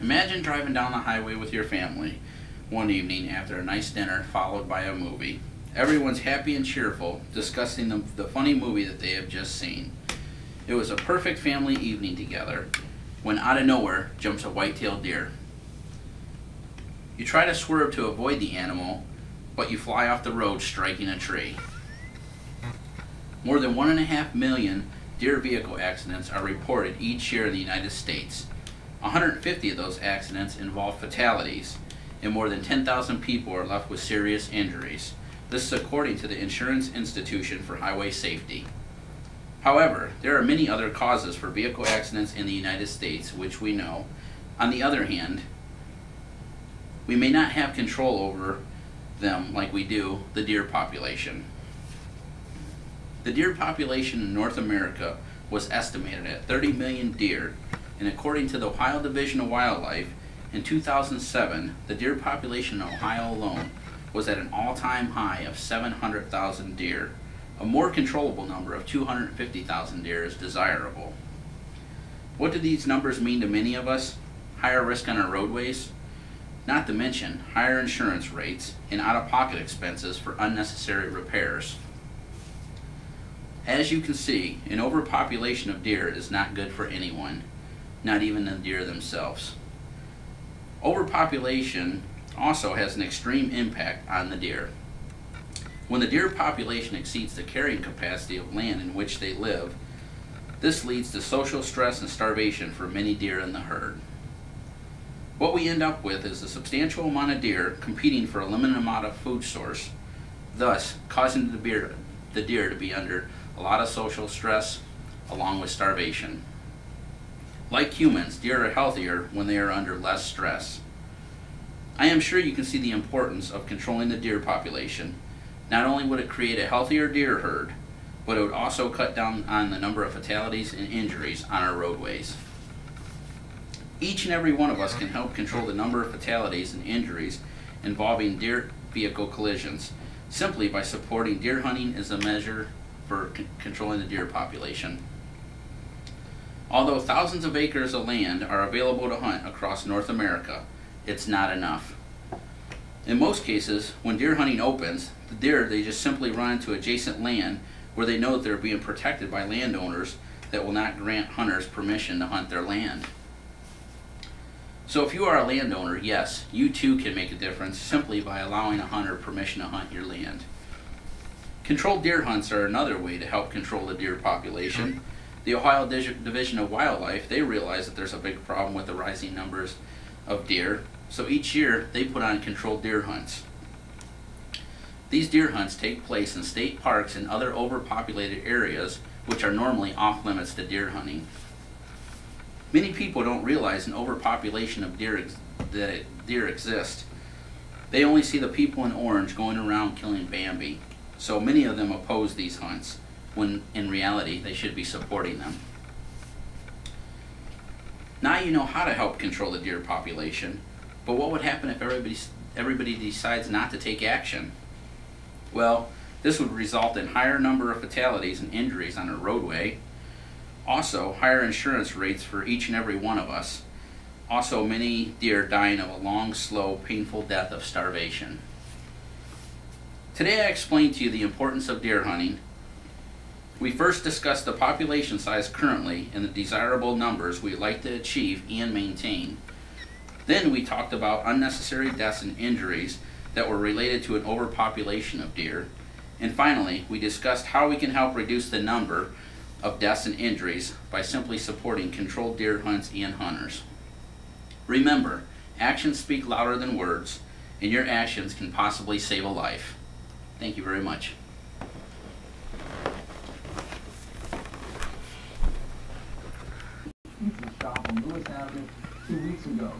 Imagine driving down the highway with your family one evening after a nice dinner followed by a movie. Everyone's happy and cheerful, discussing the funny movie that they have just seen. It was a perfect family evening together when out of nowhere jumps a white-tailed deer. You try to swerve to avoid the animal, but you fly off the road striking a tree. More than 1.5 million deer vehicle accidents are reported each year in the United States. 150 of those accidents involve fatalities, and more than 10,000 people are left with serious injuries. This is according to the Insurance Institution for Highway Safety. However, there are many other causes for vehicle accidents in the United States, which we know. On the other hand, we may not have control over them like we do the deer population. The deer population in North America was estimated at 30 million deer, and according to the Ohio Division of Wildlife, in 2007, the deer population in Ohio alone was at an all-time high of 700,000 deer. A more controllable number of 250,000 deer is desirable. What do these numbers mean to many of us? Higher risk on our roadways, not to mention higher insurance rates and out-of-pocket expenses for unnecessary repairs. As you can see, an overpopulation of deer is not good for anyone, not even the deer themselves. Overpopulation also has an extreme impact on the deer. When the deer population exceeds the carrying capacity of land in which they live, this leads to social stress and starvation for many deer in the herd. What we end up with is a substantial amount of deer competing for a limited amount of food source, thus causing the deer to be under a lot of social stress along with starvation. Like humans, deer are healthier when they are under less stress. I am sure you can see the importance of controlling the deer population. Not only would it create a healthier deer herd, but it would also cut down on the number of fatalities and injuries on our roadways. Each and every one of us can help control the number of fatalities and injuries involving deer vehicle collisions simply by supporting deer hunting as a measure for controlling the deer population. Although thousands of acres of land are available to hunt across North America, it's not enough. In most cases, when deer hunting opens, the deer they just simply run into adjacent land where they know that they're being protected by landowners that will not grant hunters permission to hunt their land. So if you are a landowner, yes, you too can make a difference simply by allowing a hunter permission to hunt your land. Controlled deer hunts are another way to help control the deer population. The Ohio Division of Wildlife, they realize that there's a big problem with the rising numbers of deer, so each year they put on controlled deer hunts. These deer hunts take place in state parks and other overpopulated areas which are normally off limits to deer hunting. Many people don't realize an overpopulation of deer exists. They only see the people in orange going around killing Bambi, so many of them oppose these hunts, when in reality they should be supporting them. Now you know how to help control the deer population, but what would happen if everybody decides not to take action? Well, this would result in higher number of fatalities and injuries on a roadway, also higher insurance rates for each and every one of us, also many deer dying of a long, slow, painful death of starvation. Today I explained to you the importance of deer hunting. We first discussed the population size currently and the desirable numbers we'd like to achieve and maintain. Then we talked about unnecessary deaths and injuries that were related to an overpopulation of deer. And finally, we discussed how we can help reduce the number of deaths and injuries by simply supporting controlled deer hunts and hunters. Remember, actions speak louder than words, and your actions can possibly save a life. Thank you very much. Stop on Lewis Avenue 2 weeks ago.